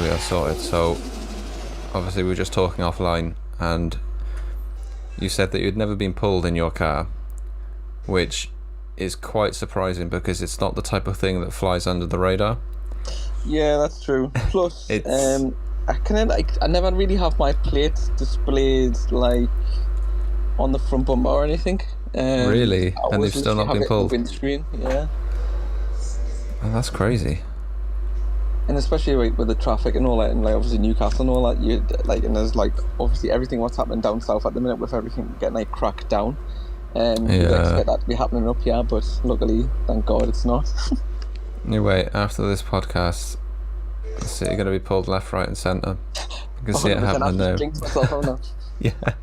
There we are, sorted. So, obviously, we were just talking offline, and you said that you'd never been pulled in your car, which is quite surprising because it's not the type of thing that flies under the radar. Yeah, that's true. Plus, It's I never really have my plates displayed like on the front bumper or anything. really, I and they've always still literally not have been it in the pulled. windscreen. Yeah, Oh, that's crazy. and especially like with the traffic and all that, and like obviously Newcastle and all that. You like, and there's like obviously everything what's happening down south at the minute with everything getting like cracked down. You'd Yeah. expect that to be happening up here, but luckily, thank God, it's not. Anyway, after this podcast, so you're going to be pulled left, right, and centre. You can see it 100%. happening I've now. just jinxed myself on that. Yeah.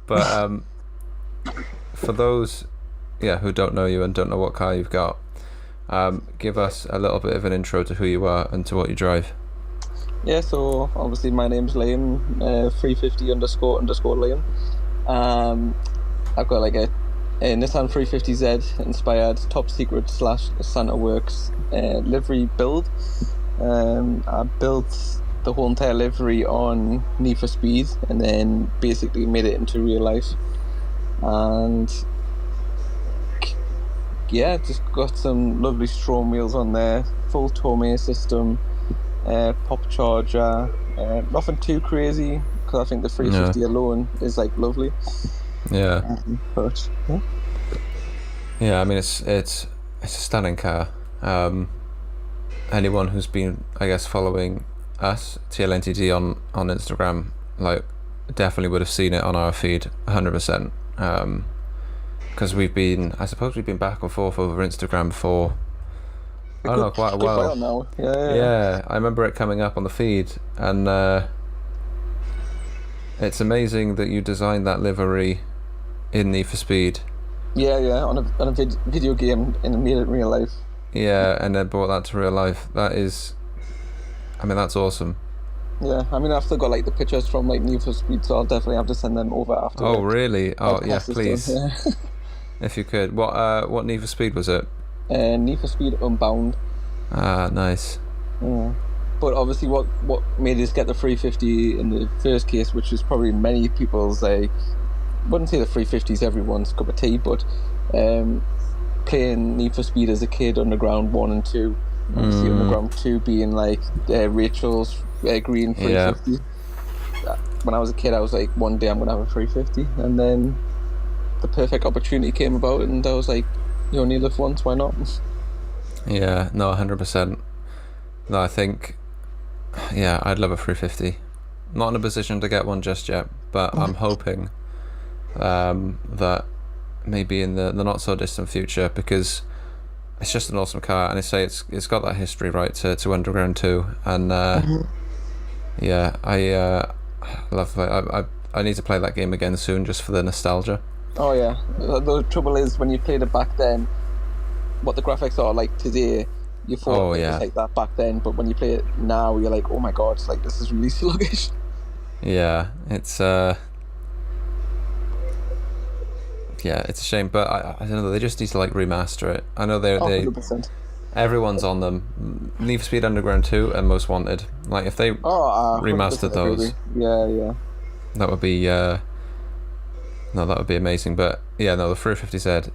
But for those, who don't know you and don't know what car you've got, give us a little bit of an intro to who you are and to what you drive. Yeah, so obviously my name's Liam, 350 underscore Liam. I've got like a Nissan 350Z inspired top secret / Santa Works livery build. I built the whole entire livery on Need for Speed and then basically made it into real life. And yeah, just got some lovely Strom wheels on there, full Tomei system, pop charger, nothing too crazy because I think the 350 alone is like lovely. Yeah. But Yeah, I mean it's a stunning car. Anyone who's been, I guess, following us TLNTD on Instagram, like, definitely would have seen it on our feed 100%. Because we've been back and forth over Instagram for I don't know, quite a while now. Yeah, I remember it coming up on the feed, and it's amazing that you designed that livery in Need for Speed. Yeah, on a video game and made it in real life. Yeah, and then brought that to real life. That's awesome. Yeah, I mean I've still got like the pictures from like Need for Speed, so I'll definitely have to send them over after. Oh really? Oh yeah, podcast is please. done. Yeah. If you could. What Need for Speed was it? Need for Speed Unbound. Ah, nice. Yeah. But obviously what made us get the 350 in the first case, which was probably many people's wouldn't say the 350 is everyone's cup of tea, but playing Need for Speed as a kid, Underground 1 and 2, obviously Underground 2 being like Rachel's green 350. Yeah. When I was a kid I was like, one day I'm going to have a 350, and then the perfect opportunity came about and I was like, you only live once, why not? Yeah, no, 100%. No, I think, I'd love a 350. Not in a position to get one just yet, but I'm hoping that maybe in the not so distant future, because it's just an awesome car, and it's got that history right to Underground 2, and I love it. I need to play that game again soon just for the nostalgia. Oh yeah, the trouble is when you played it back then, what the graphics are like today, you thought it was like that back then, but when you play it now you're like, oh my god, like this is really sluggish. Yeah, it's it's a shame, but I don't know, they just need to like remaster it. I know they 100%. Everyone's on them. Need for Speed Underground 2 and Most Wanted. Like if they remastered those, yeah, that would be that would be amazing. But yeah, no, the 350Z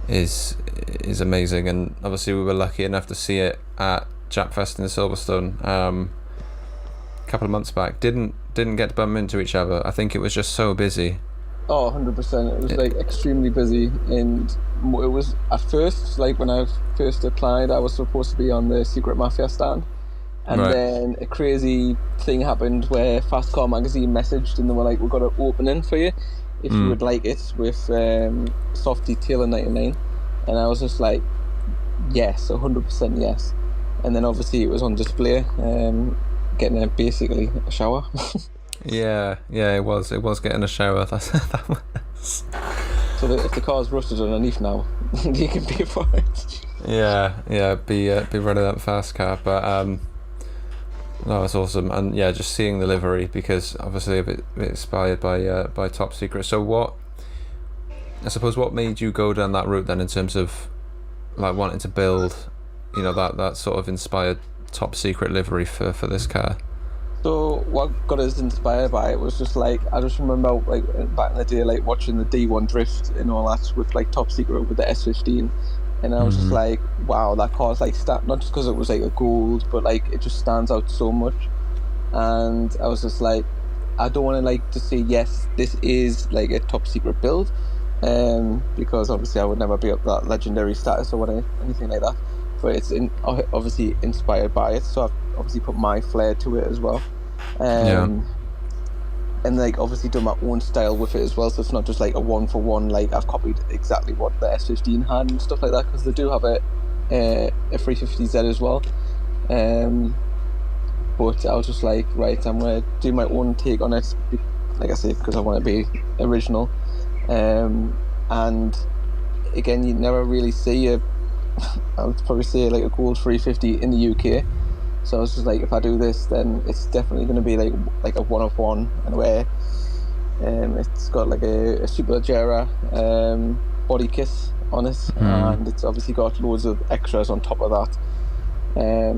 is amazing, and obviously we were lucky enough to see it at Japfest in Silverstone a couple of months back. Didn't get to bump into each other. I think it was just so busy. Oh, 100%. It was like extremely busy, and it was at first, like when I first applied, I was supposed to be on the Secret Mafia stand, and then a crazy thing happened where Fast Car Magazine messaged and they were like, we've got an opening for you if you would like it, with soft detail in 99, and I was just like, yes, 100% yes. And then obviously it was on display, getting basically a shower. Yeah, it was getting a shower. That was. So if the car's rusted underneath now, you can pay for it. Yeah, be running that fast car, but no, it's awesome, and yeah, just seeing the livery, because obviously a bit inspired by Top Secret. So what made you go down that route then, in terms of like wanting to build, that sort of inspired top secret livery for this car. So what got us inspired by it was just like, I just remember like back in the day, like watching the D1 drift and all that with like top secret with the S15, and I was just like, wow, that car's like not just because it was like a gold, but like it just stands out so much. And I was just like, I don't want to like to say yes, this is like a top secret build, because obviously I would never be up that legendary status or anything like that. But it's obviously inspired by it, so I've obviously put my flair to it as well. And like obviously done my own style with it as well, so it's not just like a one for one, like I've copied exactly what the S15 had and stuff like that, because they do have a 350Z as well. But I was just like, right, I'm going to do my own take on it, like I said, because I want to be original. And again, you never really see I would probably say like a gold 350 in the UK. So I was just like, if I do this, then it's definitely going to be like a one of one, and where it's got like a Superleggera body kit on it, and it's obviously got loads of extras on top of that.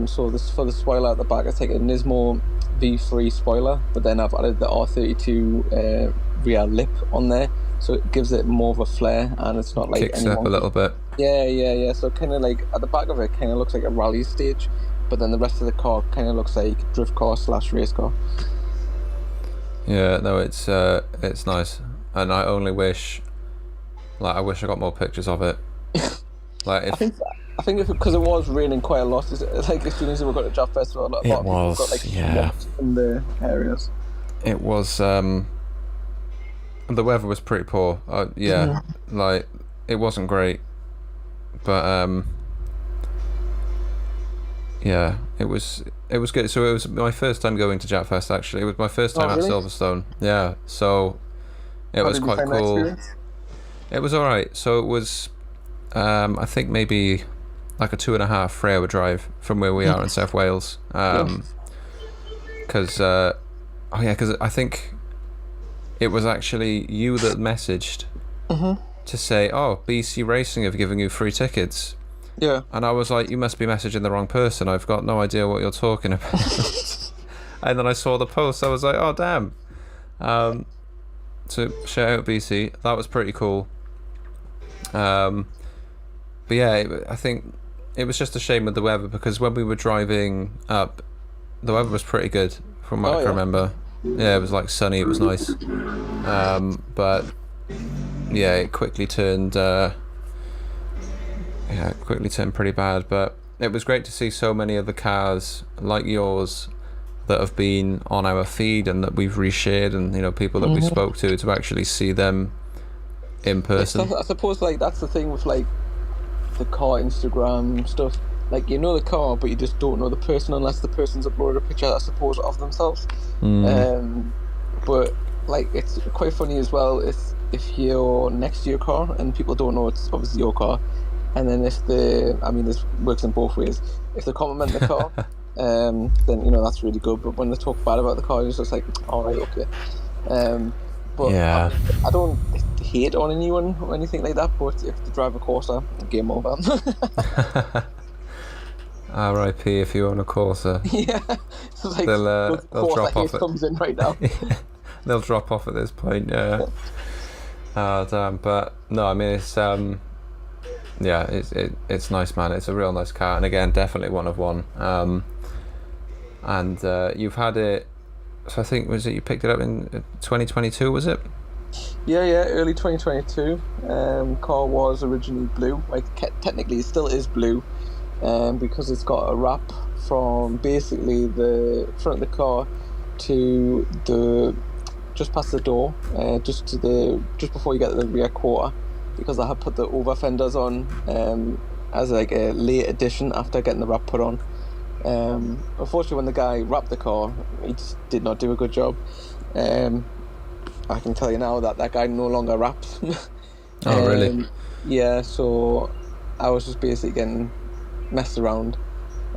So this, for the spoiler at the back, it's like a Nismo V3 spoiler, but then I've added the R32 rear lip on there, so it gives it more of a flare, and it's not like kicks up a little bit. Yeah. So kind of like at the back of it, kind of looks like a rally stage, but then the rest of the car kind of looks like drift car / race car. Yeah, no, it's nice, and I only wish, like, I wish I got more pictures of it. Like, I think because it was raining quite a lot. Like as soon as we got to Jazz Festival, a lot of people got like swamped in the areas. It was. The weather was pretty poor. Like it wasn't great, but yeah, it was good. So it was my first time going to Japfest. Actually, it was my first time at Silverstone. Yeah, so it was quite cool. It was all right. So it was, I think maybe like a 2.5 3-hour drive from where we are in South Wales. Because I think it was actually you that messaged to say, "Oh, BC Racing have given you free tickets." Yeah. And I was like, "You must be messaging the wrong person. I've got no idea what you're talking about." And then I saw the post. I was like, "Oh, damn." So shout out BC. That was pretty cool. But yeah, I think it was just a shame with the weather, because when we were driving up, the weather was pretty good from what I can remember. Yeah, it was like sunny. It was nice. But yeah, it quickly turned. Pretty bad. But it was great to see so many of the cars like yours that have been on our feed and that we've reshared, and people that we spoke to actually see them in person. I suppose like that's the thing with like the car Instagram stuff. Like you know the car, but you just don't know the person unless the person's uploaded a picture, I suppose, of themselves. But like it's quite funny as well if you're next to your car and people don't know it's obviously your car, and then if this works in both ways. If they compliment the car, then that's really good. But when they talk bad about the car, it's just like, all right, okay. But yeah, I don't hate on anyone or anything like that. But if they drive a Corsa, game over. R.I.P. if you own a Corsa. Yeah, so like, they'll drop off. Comes in right now. They'll drop off at this point. Yeah. Damn. But no, I mean it's it's nice, man. It's a real nice car, and again, definitely one of one. And you've had it. So I think you picked it up in 2022, was it? Yeah, early 2022. Car was originally blue. Like technically, it still is blue. Because it's got a wrap from basically the front of the car to just past the door, just before you get to the rear quarter, because I had put the over fenders on as like a late addition after getting the wrap put on. Unfortunately, when the guy wrapped the car, he just did not do a good job. I can tell you now that guy no longer wraps. Oh, really? Yeah, so I was just basically getting messed around,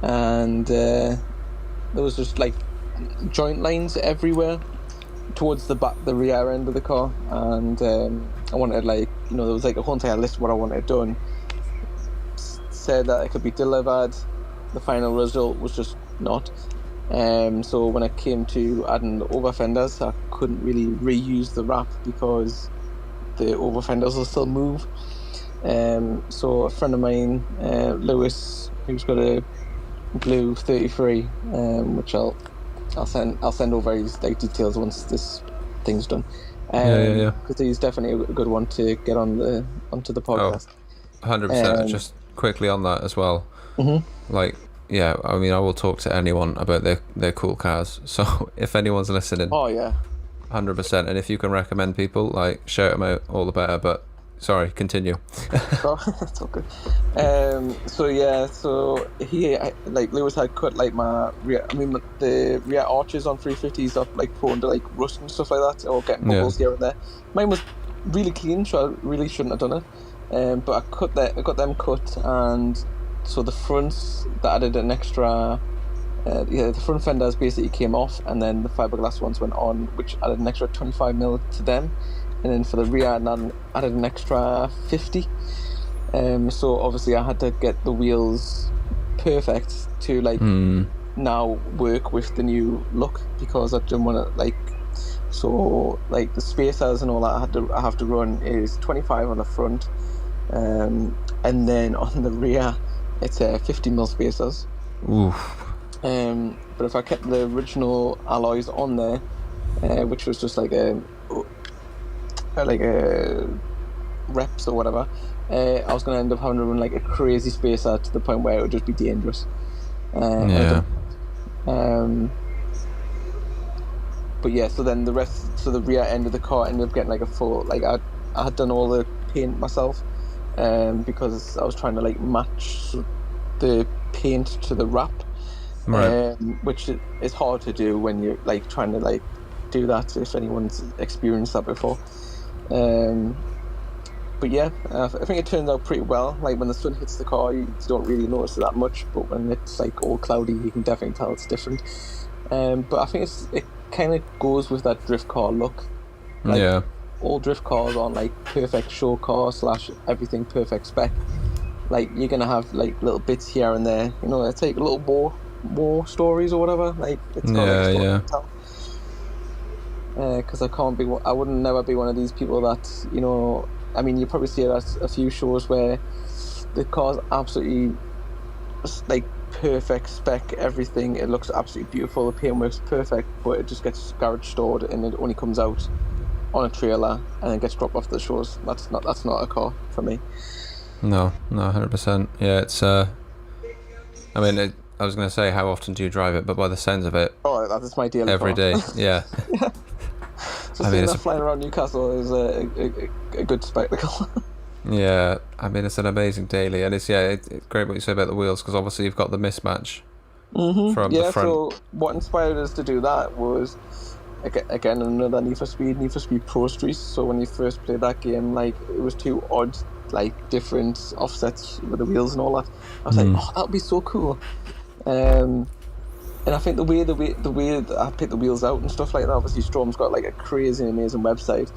and there was just like joint lines everywhere towards the rear end of the car, and I wanted there was like a whole entire list of what I wanted done. Said that it could be delivered. The final result was just not. So when it came to adding the over fenders, I couldn't really reuse the wrap because the over fenders will still move. So a friend of mine, Lewis, who's got a blue 33, which I'll send over his like details once this thing's done. Yeah. Because he's definitely a good one to get onto the Oh, podcast. 100%. Just quickly on that as well. Mhm. Like, yeah, I mean, I will talk to anyone about their cool cars. So if anyone's listening, Oh yeah. 100%. And if you can recommend people, like, shout them out, all the better. But sorry, continue. Oh, that's all good. So yeah, so like Lewis had cut like my rear. I mean, the rear arches on 350s are like prone to like rust and stuff like that, or getting bubbles here and there. Mine was really clean, so I really shouldn't have done it. But I got them cut, and so the fronts that added an extra. The front fenders basically came off, and then the fiberglass ones went on, which added an extra 25 mil to them. And then for the rear, I added an extra 50. So obviously I had to get the wheels perfect to like now work with the new look, because I didn't want to like. So like the spacers and all that I have to run is 25 on the front, and then on the rear it's 50 mil spacers. Oof. But if I kept the original alloys on there, which was just like a reps or whatever, I was going to end up having to run like a crazy spacer to the point where it would just be dangerous. Yeah. But yeah, so then the rear end of the car ended up getting like a full, like I had done all the paint myself, because I was trying to like match the paint to the wrap, Right. which is hard to do when you're like trying to like do that, if anyone's experienced that before. But yeah, I think it turns out pretty well. Like when the sun hits the car, you don't really notice it that much, but when it's like all cloudy, you can definitely tell it's different. But I think it kind of goes with that drift car look. Like, Yeah. all drift cars aren't like perfect show car / everything perfect spec. Like you're gonna have like little bits here and there. You know, it's like a little more stories or whatever. Like it's got like a story to tell. Because I wouldn't never be one of these people that, you know, I mean, you probably see it at a few shows where the car's absolutely like perfect spec, everything. It looks absolutely beautiful. The paint works perfect, but it just gets garage stored and it only comes out on a trailer and then gets dropped off the shows. That's not a car for me. No, 100%. Yeah, it's. I mean, I was going to say, how often do you drive it? But by the sounds of it, Oh, that's my daily every car. day. Yeah. So seeing that flying around Newcastle is a good spectacle. Yeah, I mean, it's an amazing daily, and it's great what you say about the wheels, because obviously you've got the mismatch from the front. So what inspired us to do that was again another Need for Speed Pro Street. So when you first played that game, like it was two odd, like different offsets with the wheels and all that. I was like, oh, that would be so cool. And I think the way that I picked the wheels out and stuff like that, obviously Strom's got like a crazy amazing website,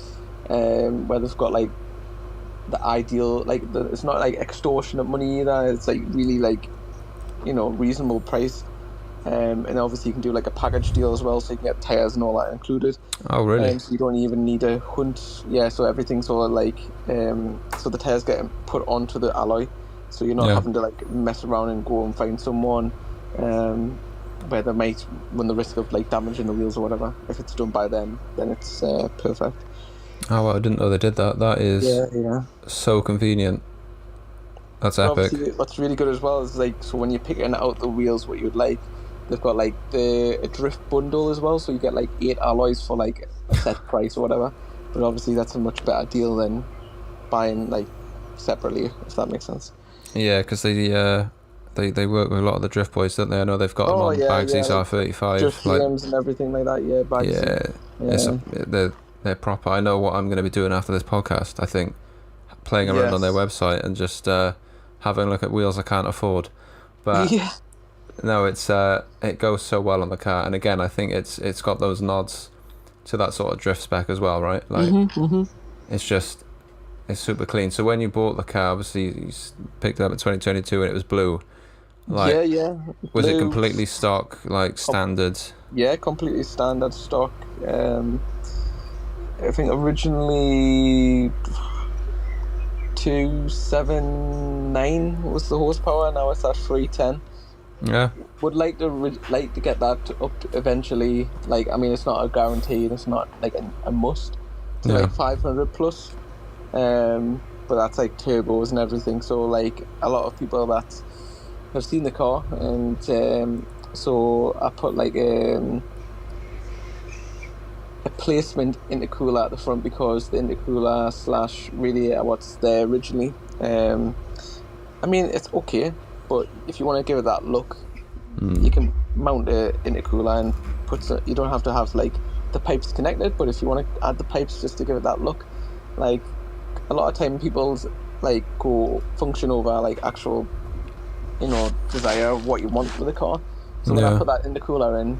where they've got like the ideal, like it's not like extortionate money either. It's like really like, you know, reasonable price. And obviously you can do like a package deal as well, so you can get tires and all that included. Oh, really? So you don't even need a hunt. Yeah, so everything's all like, so the tires get put onto the alloy, so you're not having to like mess around and go and find someone where they might run the risk of like damaging the wheels or whatever. If it's done by them, then it's perfect. Oh, well, I didn't know they did that. That is so convenient. That's epic. Obviously, what's really good as well is like, so when you're picking out the wheels what you'd like, they've got like a drift bundle as well, so you get like 8 alloys for like a set price or whatever. But obviously that's a much better deal than buying like separately, if that makes sense. Yeah, because they work with a lot of the drift boys, don't they? I know they've got them on Bagsy's R35, drift games and everything like that. Yeah, Bagsy. They're proper. I know what I'm going to be doing after this podcast. I think playing around on their website and just having a look at wheels I can't afford. But no, it goes so well on the car. And again, I think it's got those nods to that sort of drift spec as well, right? Like it's super clean. So when you bought the car, obviously you picked it up in 2022 and it was blue. Like, Yeah. was it Blue. completely stock, like standard? Yeah, completely standard stock. I think originally 279 was the horsepower. Now it's at 310. Yeah, Would like to get that up eventually. Like, I mean, it's not a guarantee. It's not like a must to yeah, like 500 plus. But that's like turbos and everything. So like a lot of people that have seen the car, and so I put like a placement intercooler at the front because the intercooler slash radiator what's there originally. I mean, it's okay, but if you want to give it that look, you can mount a intercooler and you don't have to have like the pipes connected, but if you want to add the pipes just to give it that look, like a lot of time people like go function over like actual, desire of what you want with the car. So when I yeah, put that intercooler in,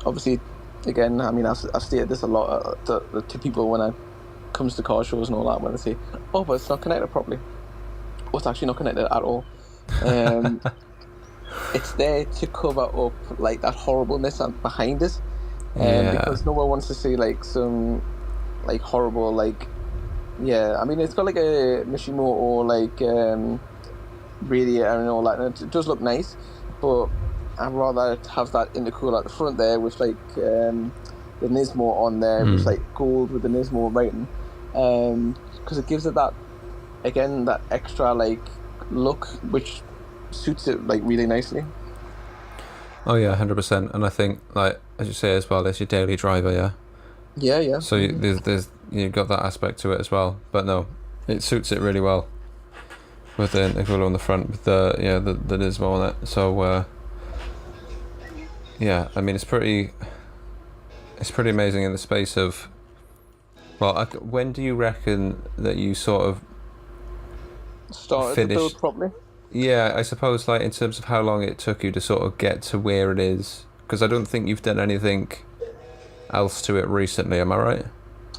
obviously, again, I mean, I've stated this a lot to people when it comes to car shows and all that, when they say, "Oh, but it's not connected properly." Well, it's actually not connected at all. Um, it's there to cover up like that horribleness behind it, yeah. because no one wants to see like some like horrible like, yeah. I mean, it's got like a Mishimoto or like radiator and all that, and it does look nice, but I'd rather have that intercooler at the front there with like the Nismo on there with like gold with the Nismo writing, because it gives it that, again, that extra like look which suits it like really nicely. Oh yeah, 100%. And I think, like as you say as well, it's your daily driver, yeah. Yeah. So there's you've got that aspect to it as well. But no, it suits it really well with the intercooler on the front, with the Nismo on it. So yeah, I mean it's pretty amazing in the space of. Well, when do you reckon that you sort of Started the build finished? properly. Yeah, I suppose like in terms of how long it took you to sort of get to where it is, because I don't think you've done anything else to it recently. Am I right?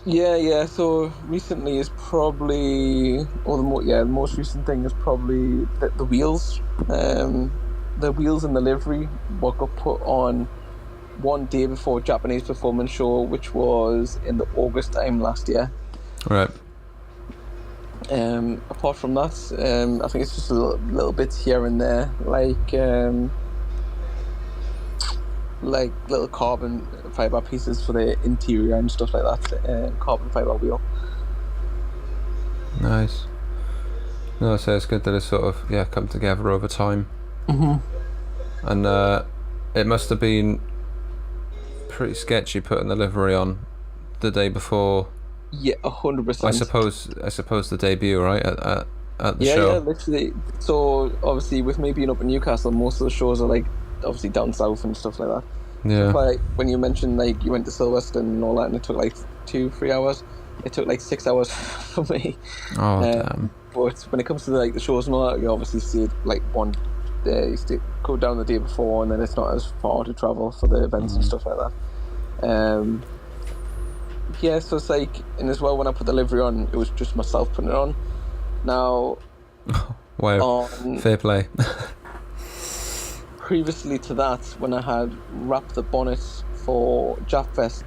Yeah. So recently is probably, or the most recent thing is probably the wheels. The wheels and the livery what got put on one day before Japanese Performance Show, which was in the August time last year. Right. Apart from that, I think it's just a little bits here and there, like little carbon fiber pieces for the interior and stuff like that. Carbon fiber wheel. Nice. No, so it's good that it's sort of come together over time. And it must have been pretty sketchy putting the livery on the day before. Yeah, 100%. I suppose the debut, right, at the show. Yeah, literally. So obviously, with me being up in Newcastle, most of the shows are like obviously down south and stuff like that. So Yeah. that's why, like, when you mentioned like you went to Silverstone and all that, and it took like 2-3 hours, it took like 6 hours for me. Oh damn. But when it comes to like the shows and all that, you obviously see it like one day. You still go down the day before, and then it's not as far to travel for the events and stuff like that. Yeah, so it's like, and as well, when I put the livery on, it was just myself putting it on. Now, Wow. Fair play. previously to that, when I had wrapped the bonnet for Japfest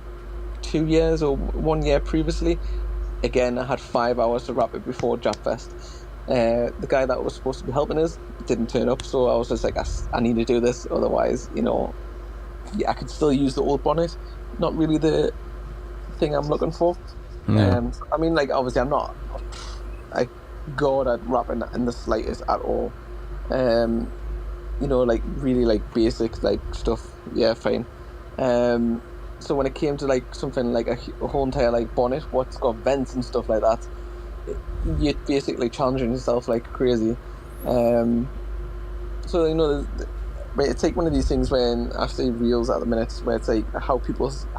2 years or 1 year previously, again, I had 5 hours to wrap it before Japfest. The guy that was supposed to be helping us didn't turn up, so I was just like, I need to do this, otherwise, I could still use the old bonnet. Not really the thing I'm looking for. Yeah. I mean, like, obviously I'm not like god at wrapping in the slightest at all. Like really like basic like stuff, yeah, fine. So when it came to like something like a whole entire like bonnet what's got vents and stuff like that, you're basically challenging yourself like crazy. So it's like one of these things when I say reels at the minute, where it's like how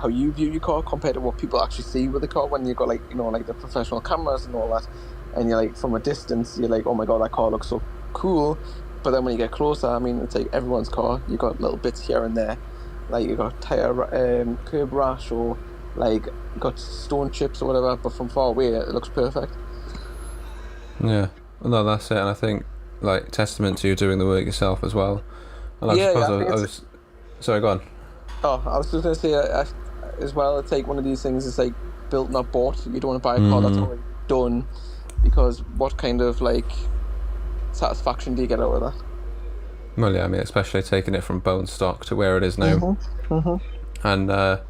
you view your car compared to what people actually see with the car. When you've got like like the professional cameras and all that, and you're like from a distance, you're like, oh my god, that car looks so cool. But then when you get closer, I mean, it's like everyone's car. You got little bits here and there, like you got tire curb rash or like got stone chips or whatever. But from far away, it looks perfect. Yeah. No, that's it. And I think like testament to you doing the work yourself as well. And I Yeah, suppose yeah, I think I it's. was sorry, go on. Oh, I was just gonna say as well. It's like one of these things. It's like built, not bought. You don't want to buy a car that's Mm, already done, because what kind of like satisfaction do you get out of that? well, yeah, I mean, especially taking it from bone stock to where it is now, Mhm. Mhm. and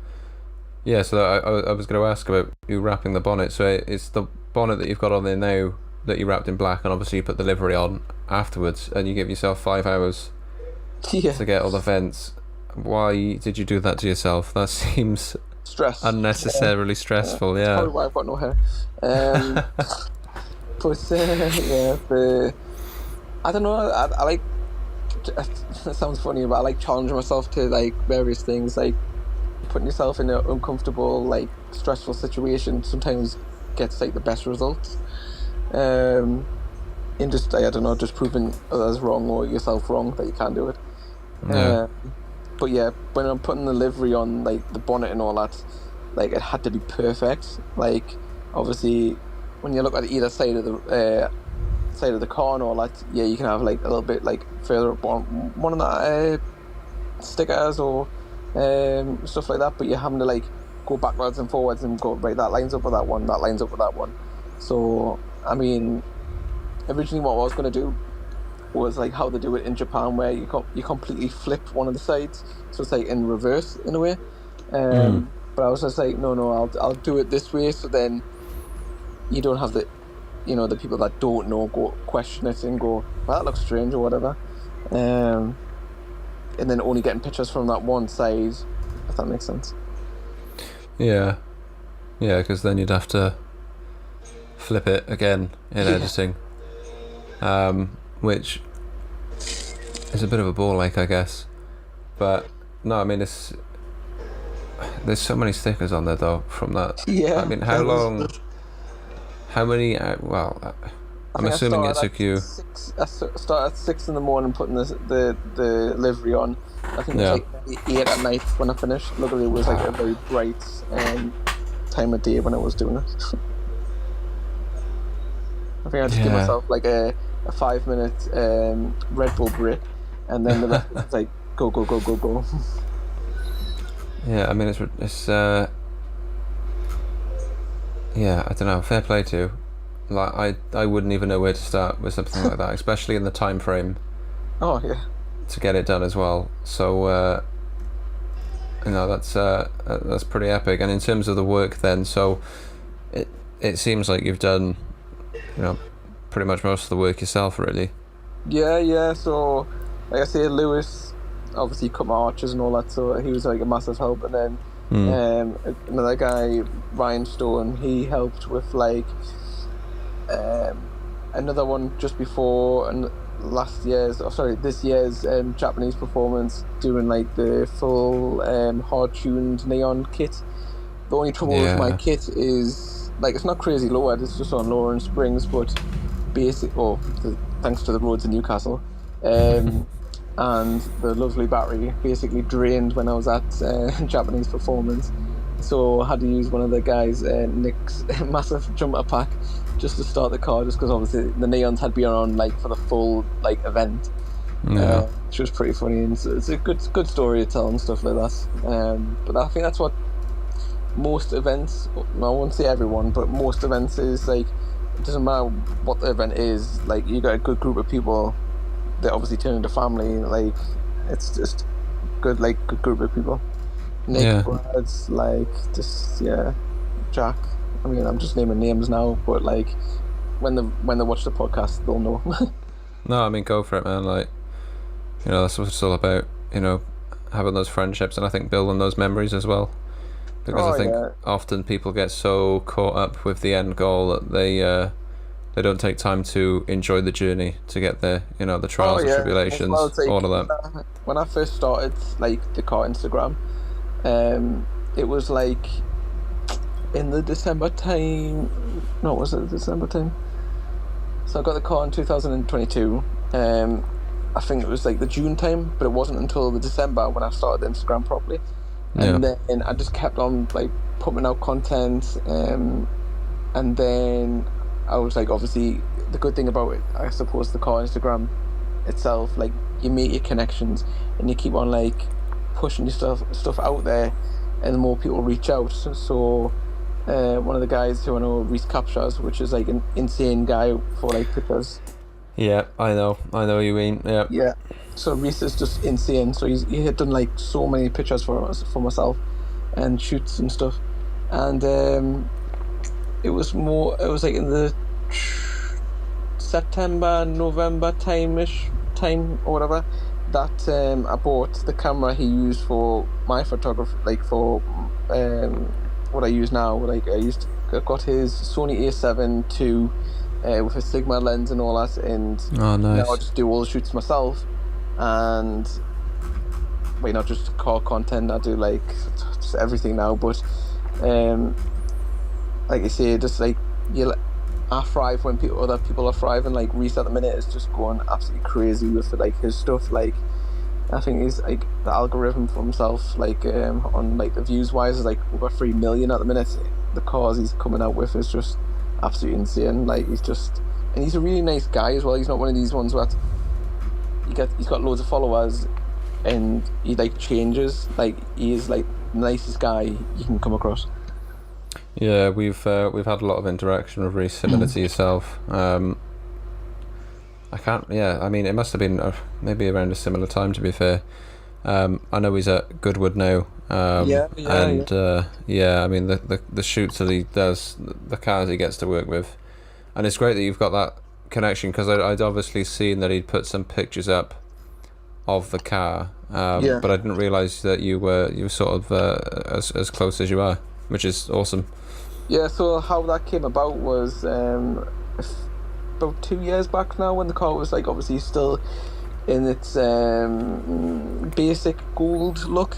yeah. So I was going to ask about you wrapping the bonnet. So it's the bonnet that you've got on there now that you wrapped in black, and obviously you put the livery on afterwards, and you give yourself 5 hours Yeah. to get all the vents. Why did you do that to yourself? That seems Stress. unnecessarily stressful. That's Yeah. probably why I've got no hair. Um, but yeah, I don't know. I like. It sounds funny, but I like challenging myself to like various things, like putting yourself in an uncomfortable, like stressful situation. Sometimes gets like the best results. Um, in just I don't know, just proving others wrong or yourself wrong that you can't do it. Yeah. Um, but yeah, when I'm putting the livery on, like the bonnet and all that, like it had to be perfect. Like obviously, when you look at either side of the car and all that, yeah, you can have like a little bit like further up on one of the stickers or stuff like that. But you're having to like go backwards and forwards and go right. That lines up with that one. That lines up with that one. So I mean, originally what I was going to do was like how they do it in Japan, where you completely flip one of the sides, so it's like in reverse in a way. Mm. But I was just like, no, I'll do it this way, so then you don't have the the people that don't know go question it and go, well, that looks strange or whatever, and then only getting pictures from that one side, if that makes sense. Yeah. Yeah, because then you'd have to flip it again in Yeah, editing, which is a bit of a ball ache, I guess. But no, I mean, there's so many stickers on there though from that. I yeah. mean, how long? How many? I I'm think I assuming it started took at you. 6. Started at 6 in the morning putting the livery on. I think it was Yeah. like maybe 8 at night when I finished. Luckily, it was like a very bright time of day when I was doing it. I think I just gave Yeah. myself like a 5 minute Red Bull break, and then the rest was like go go go go go. Yeah. I mean, it's yeah. I don't know. Fair play to you. Like I wouldn't even know where to start with something like that, especially in the time frame Oh yeah, to get it done as well. So that's pretty epic. And in terms of the work, then, so it seems like you've done, you know, pretty much most of the work yourself, really. yeah. So like I say, Lewis obviously cut my arches and all that, so he was like a massive help. And then Hmm. another guy, Ryan Stone, he helped with like another one just before and this year's Japanese performance, doing like the full hard tuned neon kit. The only trouble with my Yeah. kit is like it's not crazy lowered, it's just on lower and springs, but thanks to the roads in Newcastle, and the lovely battery basically drained when I was at Japanese performance, so I had to use one of the guys, Nick's massive jumper pack, just to start the car, just because obviously the neons had been on like for the full like event, Yeah. which was pretty funny, and it's a good story to tell and stuff like that. But I think that's what most events, I won't say everyone, but most events is like, it doesn't matter what the event is, like you got a good group of people that obviously turn into family, like it's just good group of people. Nick, Yeah. Brad's like just yeah, Jack. I mean, I'm just naming names now, but like when they watch the podcast, they'll know. No, I mean, go for it, man. Like, you know, that's what it's all about. You know, having those friendships, and I think building those memories as well. Because I Oh think yeah, often people get so caught up with the end goal that they don't take time to enjoy the journey to get there. You know, the oh trials, the yeah. As well, tribulations, it's like all of that. when I first started like the car Instagram, it was like in the December time. No, was it December time? So I got the car in 2022. I think it was like the June time, but it wasn't until the December when I started the Instagram properly. Yeah. And then I just kept on like putting out content, and then I was like, obviously, the good thing about it, I suppose, the car Instagram itself, like, you make your connections and you keep on like pushing your stuff out there, and the more people reach out. So one of the guys who I know, Reese Captures, which is like an insane guy for like pictures. Yeah, I know what you mean. Yeah. Yeah. So Reese is just insane. So he had done like so many pictures for myself and shoots and stuff, and it was like in the September, November time or whatever, that I bought the camera he used for my photography, like for what I use now. Like I got his Sony A7 II with a Sigma lens and all that, and Oh, nice. now I just do all the shoots myself. And wait, not just car content, I do like just everything now. But like I say, just like I thrive when other people are thriving. Like Reese at the minute is just going absolutely crazy with like his stuff. Like I think he's like the algorithm for himself, like on like the views wise, is like over 3 million at the minute. The cars he's coming out with is just absolutely insane. Like and he's a really nice guy as well. He's not one of these ones where he's got loads of followers and he like changes. Like he is like the nicest guy you can come across. Yeah, we've had a lot of interaction with Reece, similar to yourself. I can't. Yeah, I mean, it must have been maybe around a similar time. To be fair, I know he's at Goodwood now. Yeah. I mean, the shoots that he does, the cars he gets to work with, and it's great that you've got that connection, because I'd obviously seen that he'd put some pictures up of the car, but I didn't realise that you were sort of as close as you are, which is awesome. Yeah, so how that came about was about 2 years back now, when the car was like obviously still in its basic gold look,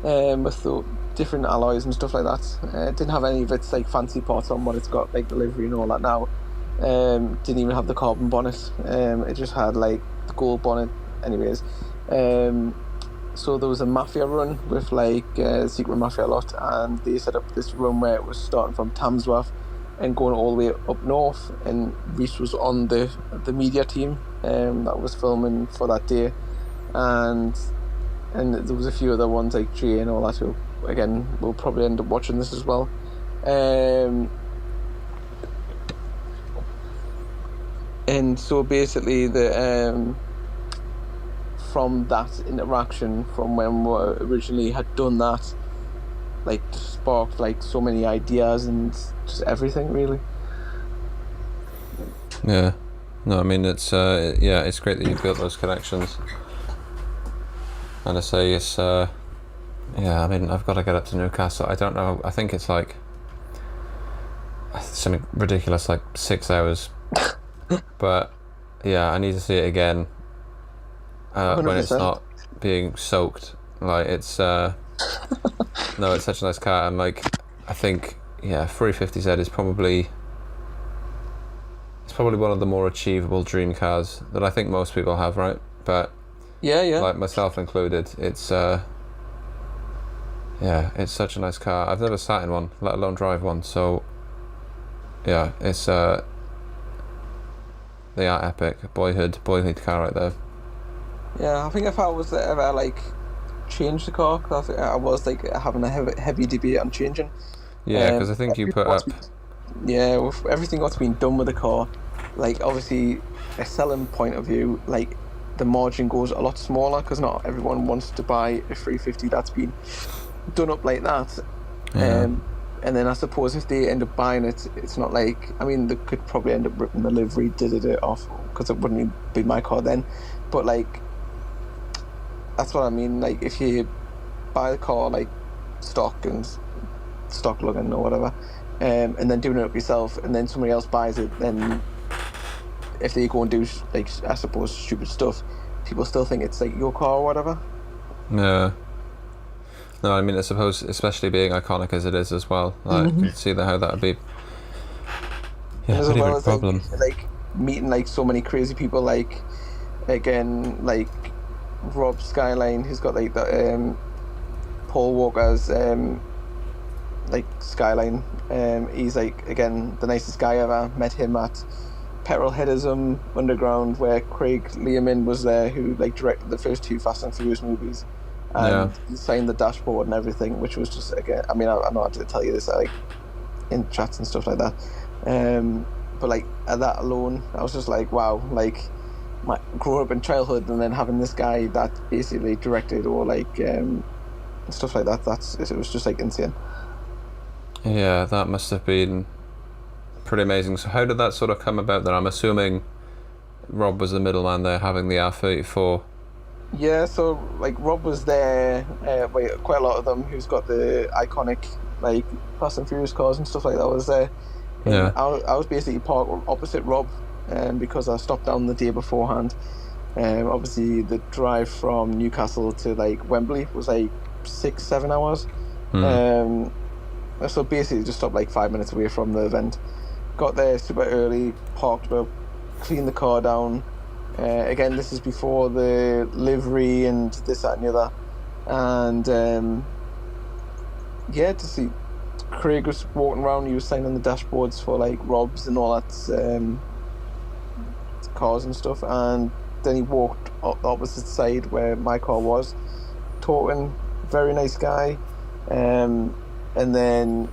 with the different alloys and stuff like that. It didn't have any of its like fancy parts on what it's got, like the livery and all that now. Didn't even have the carbon bonnet. It just had like the gold bonnet anyways. So there was a Mafia run with like Secret Mafia lot, and they set up this run where it was starting from Tamsworth and going all the way up north, and Reece was on the media team that was filming for that day, and there was a few other ones like Jay and all that who, again, we'll probably end up watching this as well. And so basically from that interaction, from when we originally had done that, like sparked like so many ideas and just everything really. Yeah, no, I mean it's it's great that you've built those connections, and I say it's I mean, I've got to get up to Newcastle. I don't know, I think it's like something ridiculous, like 6 hours. But yeah, I need to see it again. When it's not being soaked, like it's no, it's such a nice car, and like I think 350Z is probably one of the more achievable dream cars that I think most people have, right? But yeah, like myself included, it's it's such a nice car. I've never sat in one, let alone drive one, so yeah, it's they are epic. Boyhood car right there. Yeah, I think if I was to ever like change the car, because I was like having a heavy debate on changing. Yeah, because I think you put up. With everything that's been done with the car, like obviously a selling point of view, like the margin goes a lot smaller because not everyone wants to buy a 350 that's been done up like that. Yeah. And then I suppose if they end up buying it, it's not like, I mean, they could probably end up ripping the livery, did it off, because it wouldn't be my car then. But like, that's what I mean. Like, if you buy the car like stock looking or whatever, and then doing it up yourself, and then somebody else buys it, then if they go and do like, I suppose, stupid stuff, people still think it's like your car or whatever. Yeah. No, I mean, I suppose, especially being iconic as it is as well, like, you can see how that would be a pretty big problem. Like meeting like so many crazy people, like again, like Rob Skyline, who's got like the Paul Walker's like skyline. He's like, again, the nicest guy ever. Met him at Petrolheadism Underground, where Craig Learman was there, who like directed the first two Fast and Furious movies, and he signed the dashboard and everything, which was just, again, I mean, I'm not going to tell you this like in chats and stuff like that, but like at that alone, I was just like, wow, like my growing up in childhood and then having this guy that basically directed or like stuff like that, it was just like insane. Yeah, that must have been pretty amazing. So how did that sort of come about then? I'm assuming Rob was the middleman there, having the R34. Yeah, so like Rob was there, quite a lot of them, who's got the iconic like Fast and Furious cars and stuff like that was there. Yeah. I was basically parked opposite Rob, because I stopped down the day beforehand. Obviously the drive from Newcastle to like Wembley was like 6-7 hours. So basically just stopped like 5 minutes away from the event. Got there super early, parked up, cleaned the car down. Again, this is before the livery and this, that, and the other. And to see Craig was walking around, he was signing the dashboards for like Rob's and all that cars and stuff. And then he walked up the opposite side where my car was, talking, very nice guy. And then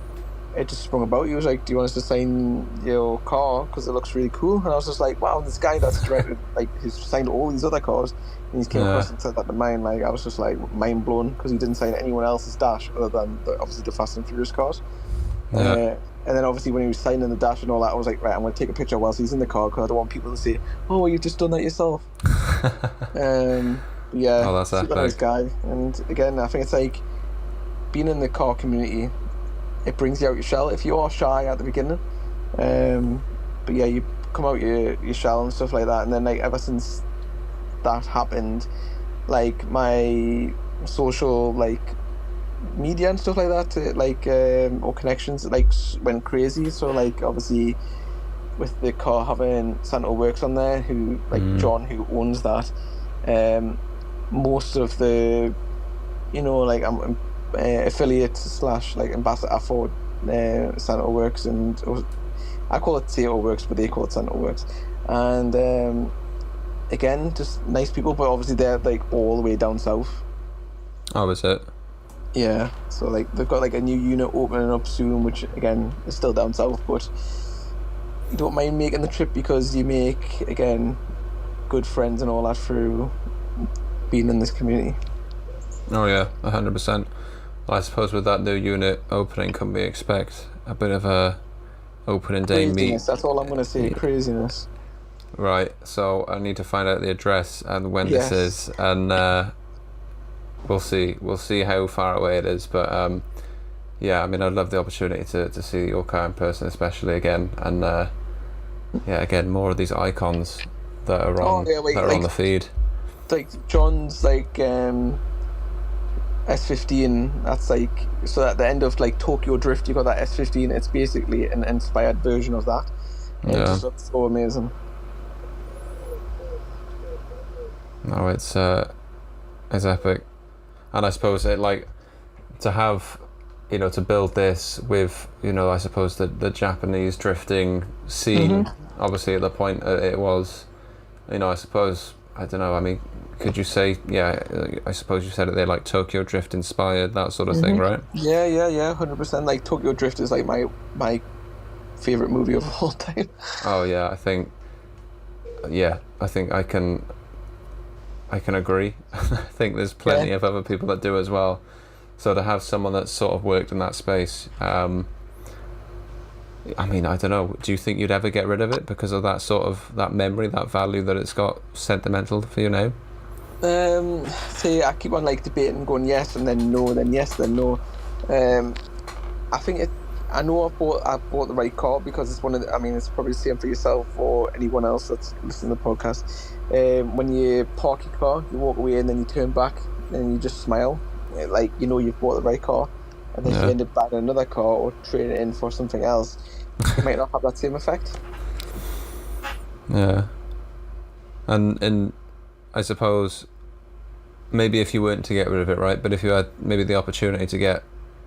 it just sprung about. He was like, do you want us to sign your car because it looks really cool? And I was just like, wow, this guy that's directed, like, he's signed all these other cars and he's came across and said that to mine. Like, I was just like mind blown because he didn't sign anyone else's dash other than obviously the Fast and Furious cars. And then obviously when he was signing the dash and all that, I was like, right, I'm going to take a picture whilst he's in the car because I don't want people to say, oh, you've just done that yourself. Yeah, that's super nice guy. And again, I think it's like being in the car community, it brings you out your shell if you are shy at the beginning. But yeah, you come out your shell and stuff like that. And then like ever since that happened, like my social like media and stuff like that, like or connections, like went crazy. So like obviously with the car having Santa Works on there, who like John, who owns that, most of the, you know, like I'm affiliate / like ambassador for Santa Works, and I call it Sato Works, but they call it Santa Works. And again, just nice people, but obviously they're like all the way down south. Oh, is it? Yeah, so like they've got like a new unit opening up soon, which again is still down south, but you don't mind making the trip because you make, again, good friends and all that through being in this community. Oh yeah, 100%. I suppose with that new unit opening, can we expect a bit of a opening day meet? That's all I'm going to say, craziness. Right, so I need to find out the address and when this is, and we'll see how far away it is, but yeah, I mean, I'd love the opportunity to see your car in person, especially again, and again, more of these icons that are on on the feed. Like John's like S15, that's like, so at the end of like Tokyo Drift, you got that S15. It's basically an inspired version of that. It just looks so amazing. No, it's epic, and I suppose it, like, to have, you know, to build this with, you know, I suppose the Japanese drifting scene, obviously at the point it was, you know, I suppose, I don't know, I mean, could you say, I suppose you said it there, like Tokyo Drift inspired, that sort of thing, right? Yeah, 100%. Like Tokyo Drift is like my favorite movie of all time. Oh yeah, I think I can agree. I think there's plenty of other people that do as well. So to have someone that's sort of worked in that space, I mean, I don't know, do you think you'd ever get rid of it because of that sort of, that memory, that value that it's got sentimental for you now? See, I keep on like debating, going yes and then no, then yes, then no. I think I know I bought the right car because it's one of the, I mean, it's probably the same for yourself or anyone else that's listening to the podcast. When you park your car, you walk away and then you turn back and you just smile, like, you know, you've bought the right car. And then if you end up buying another car or trading it in for something else, it might not have that same effect. Yeah. And I suppose maybe if you weren't to get rid of it, right, but if you had maybe the opportunity to get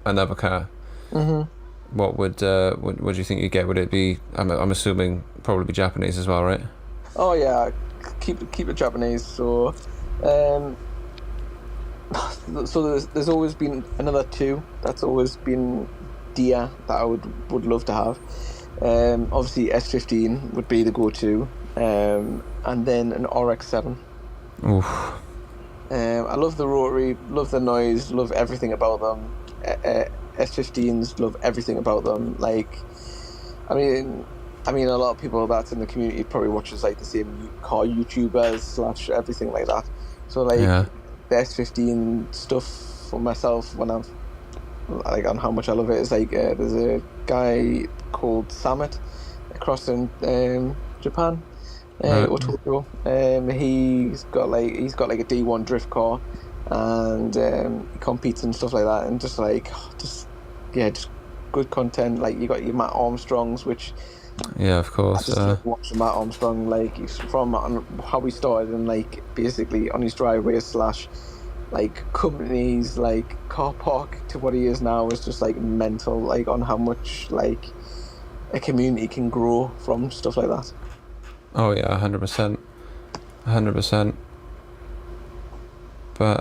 another car, what would you think you'd get? Would it be? I'm assuming probably be Japanese as well, right? Oh yeah, keep it Japanese. So, um, so there's always been another two. That's always been deer that I would love to have. Obviously S15 would be the go-to, and then an RX-7. Oof. I love the rotary, love the noise, love everything about them. S15s, love everything about them. Like, I mean, a lot of people that's in the community probably watches like the same car YouTubers slash everything like that. So like Yeah. the S15 stuff for myself when I'm like on how much I love it is like there's a guy called Samet across in Japan. Right. Or Tokyo. He's got like a D1 drift car, and he competes and stuff like that, and just good content. Like you got your Matt Armstrongs, which Yeah, of I course. just love watching Matt Armstrong. Like he's from how he started and like basically on his driveway slash like companies like car park to what he is now is just like mental. Like on how much like a community can grow from stuff like that. Oh yeah, 100%, 100%. But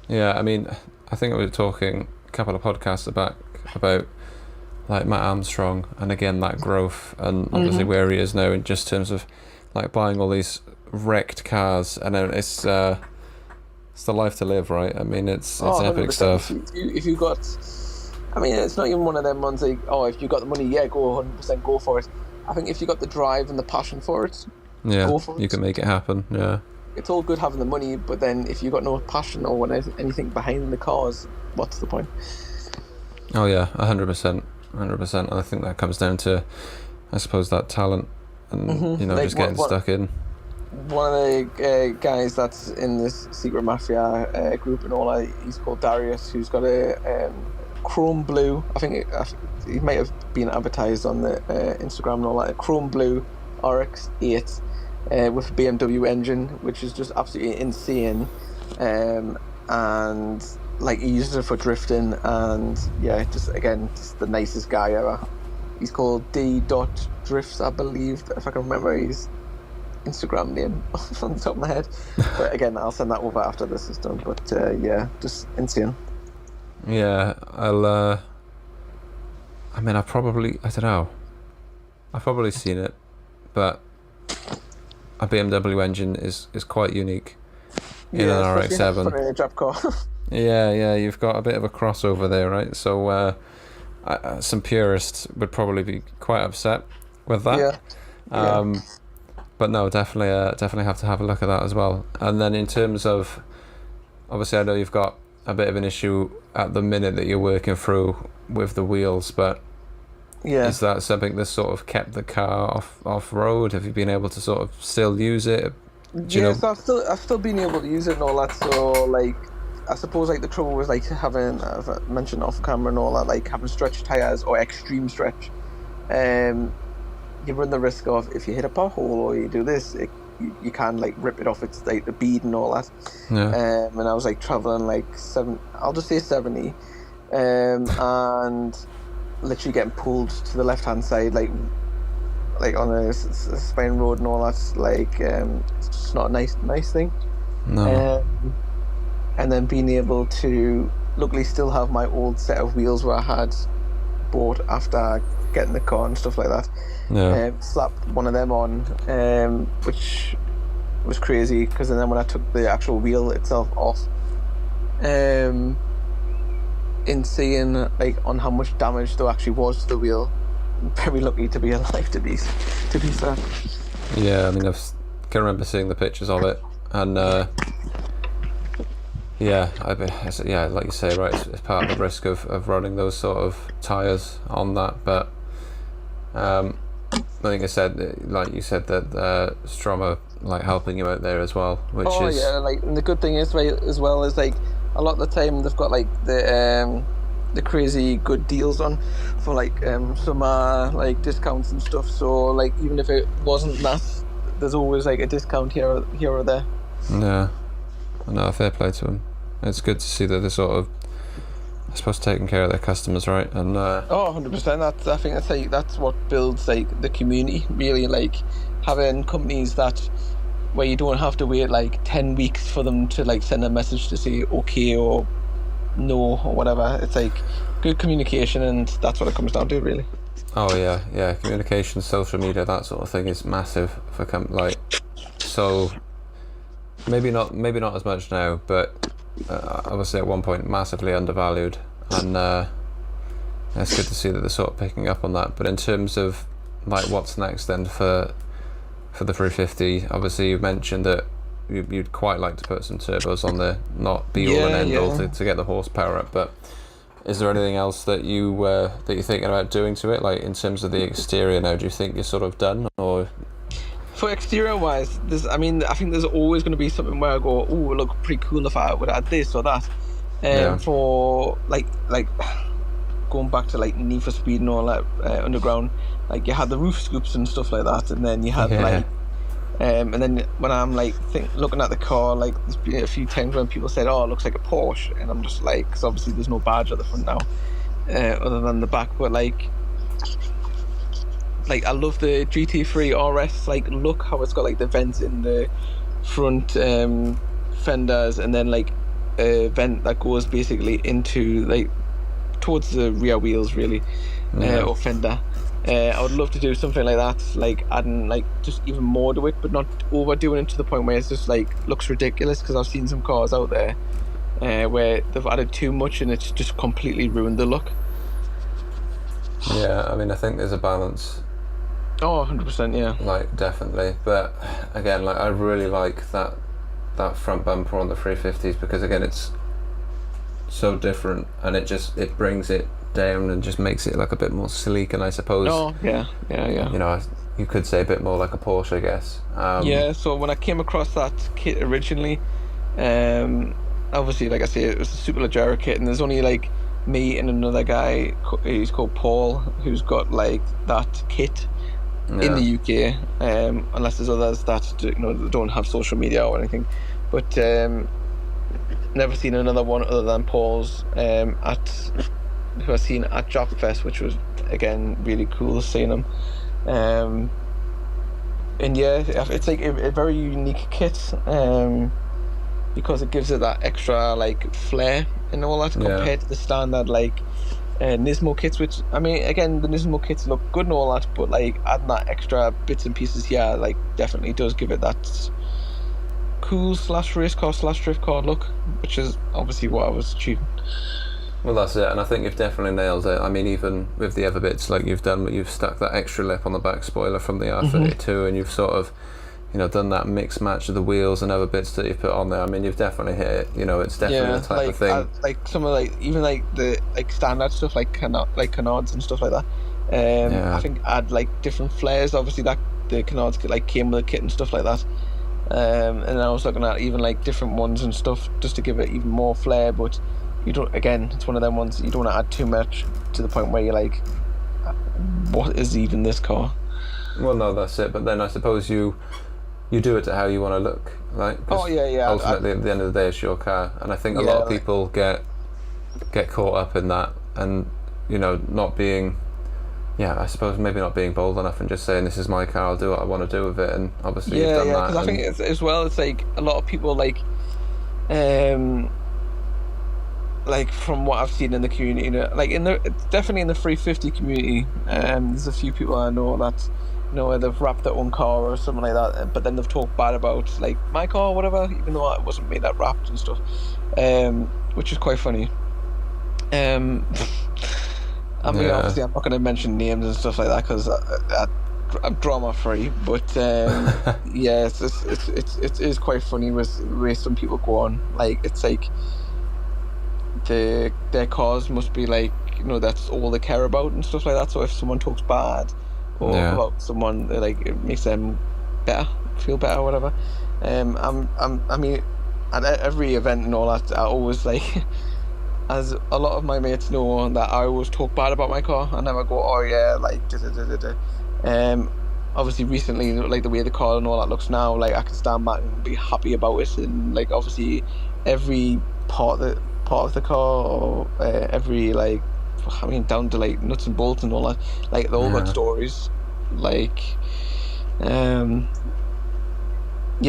yeah, I mean, I think we were talking a couple of podcasts back about like Matt Armstrong, and again that growth, and obviously where he is now in just terms of like buying all these wrecked cars, and then it's the life to live, right? I mean, it's epic 100%. stuff. If you got, I mean, it's not even one of them ones like, oh, if you got the money, yeah, go 100%, go for it. I think if you got the drive and the passion for it, Yeah, go for it. you can make it happen. Yeah. It's all good having the money, but then if you got no passion or anything behind the cars, what's the point? Oh yeah, 100%, 100%. And I think that comes down to, I suppose, that talent and you know, Like, just getting stuck in. One of the guys that's in this secret mafia group and all that, he's called Darius, who's got a chrome blue. I think he might have been advertised on the Instagram and all that. A chrome blue RX-8 with a BMW engine, which is just absolutely insane. And like he uses it for drifting, and yeah, just the nicest guy ever. He's called D. Drifts, I believe, if I can remember his Instagram name on the top of my head. But again, I'll send that over after this is done. But yeah, just insane. Yeah, I mean, I don't know. I've probably seen it, but a BMW engine is quite unique in an RX-7. For a drop car. Yeah, you've got a bit of a crossover there, right? So some purists would probably be quite upset with that. Yeah. But no, definitely have to have a look at that as well. And then in terms of, obviously I know you've got a bit of an issue at the minute that you're working through with the wheels, but Yeah. is that something that's sort of kept the car off road? Have you been able to sort of still use it? So I've still been able to use it and all that. So like, I suppose like the trouble was like having, I've mentioned off camera and all that, like having stretch tires or extreme stretch. You run the risk of, if you hit a pothole or you do this, you can like rip it off. It's like the bead and all that. Yeah. And I was like traveling like 70, and literally getting pulled to the left hand side, like on a Spain road and all that. Like it's just not a nice thing. No. And then being able to luckily still have my old set of wheels where I had bought after getting the car and stuff like that. Yeah. Slapped one of them on, which was crazy, because then when I took the actual wheel itself off, in seeing like on how much damage there actually was to the wheel, I'm very lucky to be alive to be fair. Yeah, I mean, can remember seeing the pictures of it, and yeah, like you say, right, it's part of the risk of running those sort of tyres on that, but I think I said, like you said, that Stroma like helping you out there as well, which is like, and the good thing is, right, as well, is like a lot of the time they've got like the crazy good deals on for like some like discounts and stuff. So like even if it wasn't that, there's always like a discount here or there. Yeah, no, fair play to them. It's good to see that they're sort of suppose taking care of their customers, right? And Oh, 100%. I think that's what builds like the community, really, like having companies that where you don't have to wait like 10 weeks for them to like send a message to say okay or no or whatever. It's like good communication, and that's what it comes down to, really. oh yeah, communication, social media, that sort of thing is massive for like, so maybe not as much now, but obviously at one point massively undervalued, and it's good to see that they're sort of picking up on that. But in terms of like what's next then for the 350, obviously you mentioned that you'd quite like to put some turbos on there, not be all and end all to get the horsepower up, but is there anything else that you're thinking about doing to it, like in terms of the exterior now? Do you think you're sort of done, or? For exterior wise, I think there's always going to be something where I go, oh, it look pretty cool if I would add this or that. For like going back to like Need for Speed and all that underground, like you had the roof scoops and stuff like that, and then you had and then when I'm like looking at the car, like there's been a few times when people said, oh, it looks like a Porsche, and I'm just like, because obviously there's no badge at the front now, other than the back, but like I love the GT3 RS, like look how it's got like the vents in the front fenders, and then like a vent that goes basically into like towards the rear wheels, really, or fender. I would love to do something like that, like adding like just even more to it, but not overdoing it to the point where it's just like looks ridiculous, because I've seen some cars out there where they've added too much and it's just completely ruined the look. Yeah, I mean, I think there's a balance. Oh, 100%, yeah. Like, definitely. But again, like, I really like that front bumper on the 350s, because again, it's so different, and it brings it down and just makes it like a bit more sleek, and I suppose you know, you could say a bit more like a Porsche, I guess. So when I came across that kit originally, obviously, like I say, it was a Superleggera kit, and there's only like me and another guy, he's called Paul, who's got like that kit in the UK, unless there's others that don't have social media or anything, but never seen another one other than Paul's who I've seen at Jockfest, which was again really cool seeing him. And yeah, it's like a very unique kit, because it gives it that extra like flair and all that compared to the standard like Nismo kits, which I mean, again, the Nismo kits look good and all that, but like adding that extra bits and pieces here, like definitely does give it that cool / race car / drift car look, which is obviously what I was achieving. Well, that's it, and I think you've definitely nailed it. I mean, even with the other bits like you've done, you've stuck that extra lip on the back spoiler from the R32, and you've sort of, done that mix match of the wheels and other bits that you've put on there. I mean, you've definitely hit it. It's definitely the type of thing. Like some of even the standard stuff like canards and stuff like that. I think add like different flares. Obviously, that the canards like came with a kit and stuff like that. And then I was looking at even like different ones and stuff just to give it even more flair, but you don't. Again, it's one of them ones you don't want to add too much to the point where you're like, what is even this car? Well, no, that's it. But then I suppose you do it to how you want to look, like. Ultimately, at the end of the day, it's your car, and I think a lot of people get caught up in that, and not being. Yeah, I suppose maybe not being bold enough and just saying, this is my car, I'll do what I want to do with it, and obviously you've done that. Because I think as well, it's like a lot of people like from what I've seen in the community, like definitely in the 350 community, there's a few people I know that where they've wrapped their own car or something like that, but then they've talked bad about like my car or whatever, even though it wasn't made that wrapped and stuff, which is quite funny. I mean, obviously, I'm not going to mention names and stuff like that because I'm drama free. But it is quite funny with the way some people go on. Like, it's like their cars must be like that's all they care about and stuff like that. So if someone talks bad or about someone, like it makes them feel better, or whatever. I mean, at every event and all that, I always like. As a lot of my mates know, that I always talk bad about my car. I never go, oh yeah, like obviously recently, like the way the car and all that looks now, like I can stand back and be happy about it, and like obviously every part that part of the car, or every like, I mean, down to like nuts and bolts and all that. Like they all got stories. Like, yeah,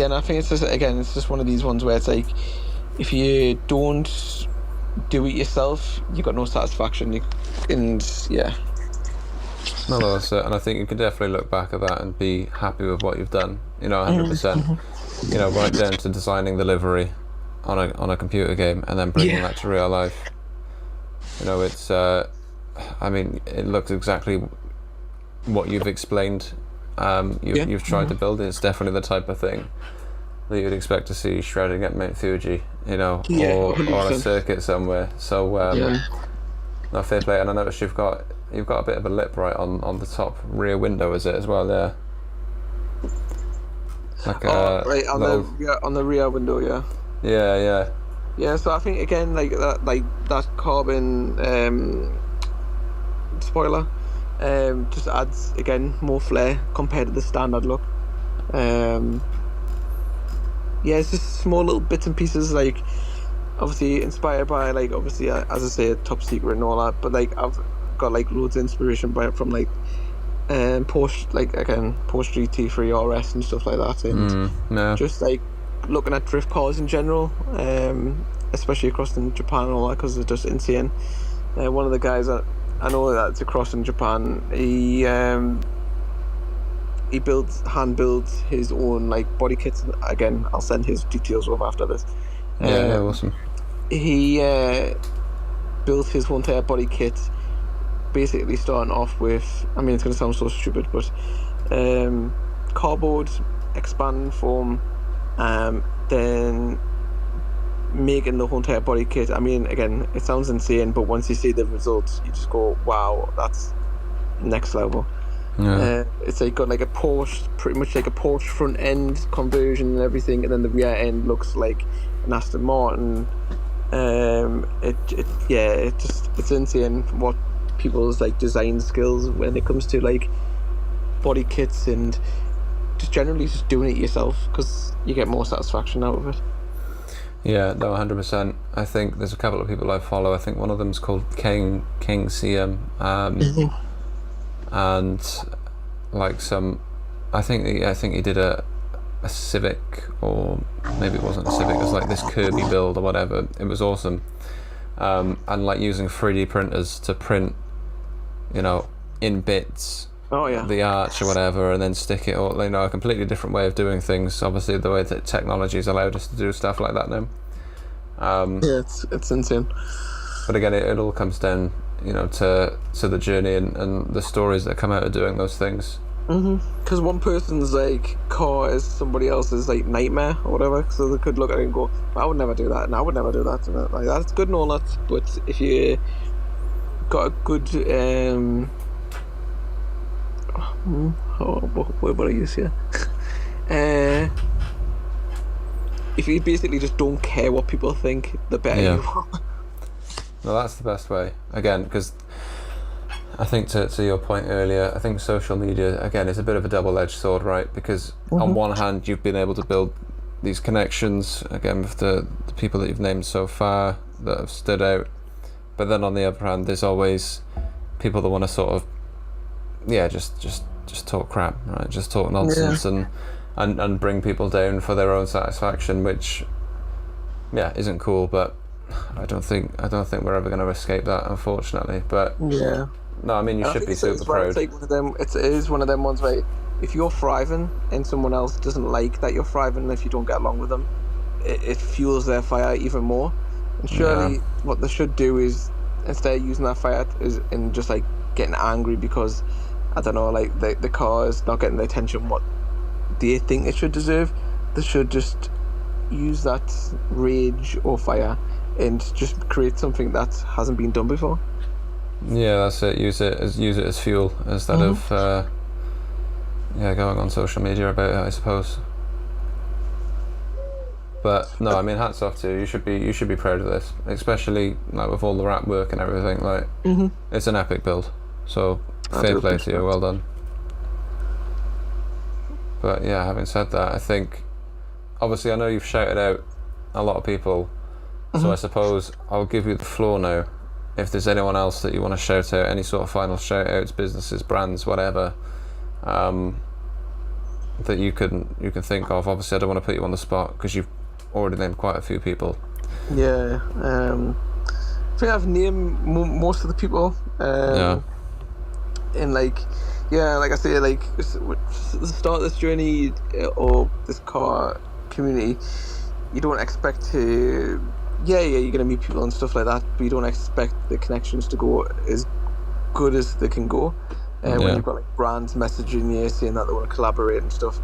and I think it's just one of these ones where it's like, if you don't do it yourself, you got no satisfaction. And yeah. No, that's it. And I think you can definitely look back at that and be happy with what you've done. 100%. Right down to designing the livery on a computer game and then bringing that to real life. It's. I mean, it looks exactly what you've explained. You've tried to build it. It's definitely the type of thing that you'd expect to see shredding at Mount Fuji, or on a circuit somewhere. So, no, fair play. And I noticed you've got a bit of a lip right on the top rear window, is it as well? There. Like right on the rear window, yeah. Yeah. Yeah, so I think again, like that carbon spoiler, just adds again more flair compared to the standard look. It's just small little bits and pieces, like obviously inspired by like obviously as I say, Top Secret and all that, but like I've got like loads of inspiration from like Porsche, like again Porsche GT3 RS and stuff like that, and just like looking at drift cars in general, especially across in Japan and all that, because they're just insane. One of the guys that I know that's across in Japan, he hand builds his own like body kits. Again, I'll send his details over after this. Awesome. He built his whole entire body kit, basically starting off with, I mean, it's going to sound so stupid, but cardboard, expanding foam, then making the whole entire body kit. I mean, again, it sounds insane, but once you see the results, you just go, wow, that's next level. It's like got like a Porsche, pretty much like a Porsche front end conversion and everything, and then the rear end looks like an Aston Martin. It's insane what people's like design skills when it comes to like body kits and just generally just doing it yourself, because you get more satisfaction out of it. Yeah, no, 100%. I think there's a couple of people I follow. I think one of them's called King CM, and like I think he did a Civic, or maybe it wasn't a Civic. It was like this Kirby build or whatever. It was awesome, and like using 3D printers to print, in bits. The arch or whatever, and then stick it all. A completely different way of doing things. Obviously, the way that technology's allowed us to do stuff like that now. It's insane. But again, it all comes down, to the journey and the stories that come out of doing those things. Because one person's like car is somebody else's like nightmare or whatever. So they could look at it and go, "I would never do that," and I would never do that. And like that's good and all that, but if you got a good what I use here? If you basically just don't care what people think, the better you are. No, that's the best way. Again, because I think to your point earlier, I think social media, again, is a bit of a double-edged sword, right? Because on one hand, you've been able to build these connections, again, with the people that you've named so far that have stood out. But then on the other hand, there's always people that want to sort of, just talk crap, right? Just talk nonsense and bring people down for their own satisfaction, which isn't cool. But I don't think we're ever going to escape that, unfortunately. But no, I mean, you should be super proud. It's like one of them. It is one of them ones where if you're thriving and someone else doesn't like that you're thriving, if you don't get along with them, it fuels their fire even more. And surely what they should do is, instead of using that fire and just like getting angry because, I don't know, like the car is not getting the attention what they think it should deserve, they should just use that rage or fire and just create something that hasn't been done before. Yeah, that's it. Use it as fuel instead of going on social media about it, I suppose. But no, I mean, hats off to you. You should be proud of this, especially like with all the wrap work and everything. Like, it's an epic build. So fair play to you. Well done. But yeah, having said that, I think obviously I know you've shouted out a lot of people So I suppose I'll give you the floor now. If there's anyone else that you want to shout out, any sort of final shout outs, businesses, brands, whatever, that you can think of. Obviously, I don't want to put you on the spot because you've already named quite a few people. Yeah, I think I've named most of the people. And like I say, like the start of this journey or this car community, you don't expect to. You're gonna meet people and stuff like that, but you don't expect the connections to go as good as they can go. When you've got like brands messaging you saying that they want to collaborate and stuff,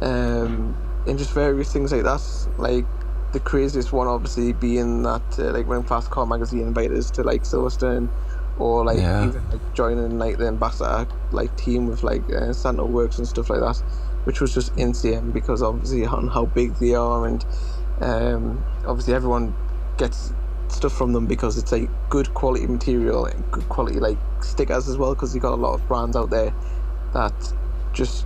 and just various things like that. Like the craziest one, obviously, being that like when Fast Car Magazine invited us to like Silverstone, or like even like joining like the ambassador like team with like Santa Works and stuff like that, which was just insane because obviously on how big they are, and obviously everyone gets stuff from them because it's like good quality material and good quality like stickers as well, because you got a lot of brands out there that just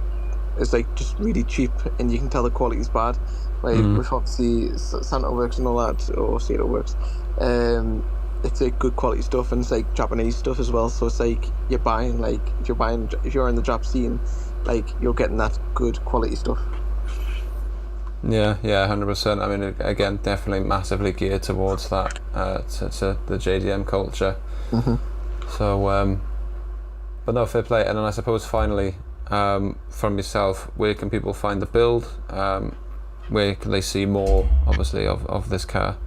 is like just really cheap and you can tell the quality is bad, like with obviously Santa Works and all that, or Santa Works, it's like good quality stuff, and it's like Japanese stuff as well, so it's like you're buying, like if you're in the Jap scene, like you're getting that good quality stuff. Yeah, 100%. I mean, again, definitely massively geared towards that, to the JDM culture. So, but no, fair play. And then I suppose finally, from yourself, where can people find the build? Where can they see more, obviously, of this car?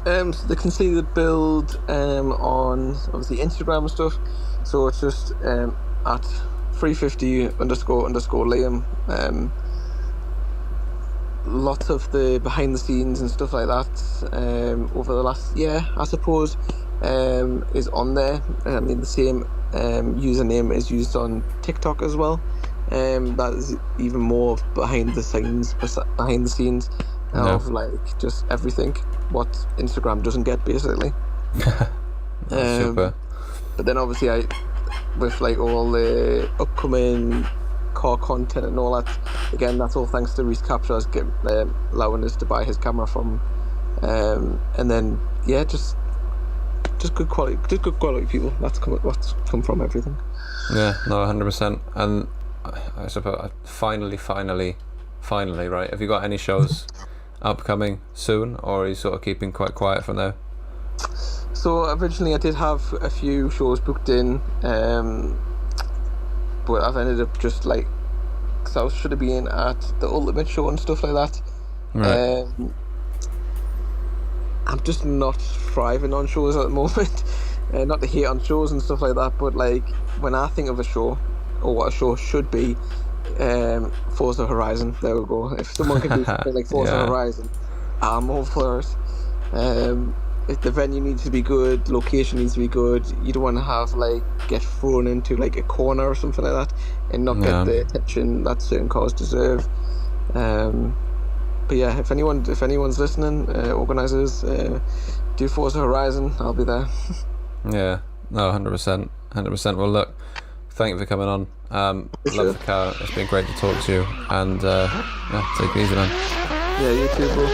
So they can see the build on obviously Instagram and stuff. So it's just at 350__Liam. Lots of the behind the scenes and stuff like that over the last year, I suppose, is on there. I mean, the same username is used on TikTok as well. That is even more behind the scenes of like just everything what Instagram doesn't get, basically. Super. But then obviously with like all the upcoming car content and all that, again, that's all thanks to Reese Capshaws allowing us to buy his camera from, and then just good quality people. That's what's come from everything. Yeah, no, 100%. And I suppose finally, right? Have you got any shows upcoming soon, or are you sort of keeping quite quiet from there? So originally I did have a few shows booked in, but I've ended up just like, because I should have been at the Ultimate show and stuff like that. Right. I'm just not thriving on shows at the moment. Not to hate on shows and stuff like that, but like when I think of a show, or what a show should be, Forza Horizon. There we go. If someone can do something like Forza Horizon, I'm all for it. If the venue needs to be good, location needs to be good. You don't want to have like get thrown into like a corner or something like that and not get the attention that certain cars deserve. But yeah, if anyone's listening, organisers, do Forza Horizon, I'll be there. Yeah, no, 100%. Well, look, thank you for coming on. Love the car. It's been great to talk to you, and take it easy, man. Yeah, you too, bro.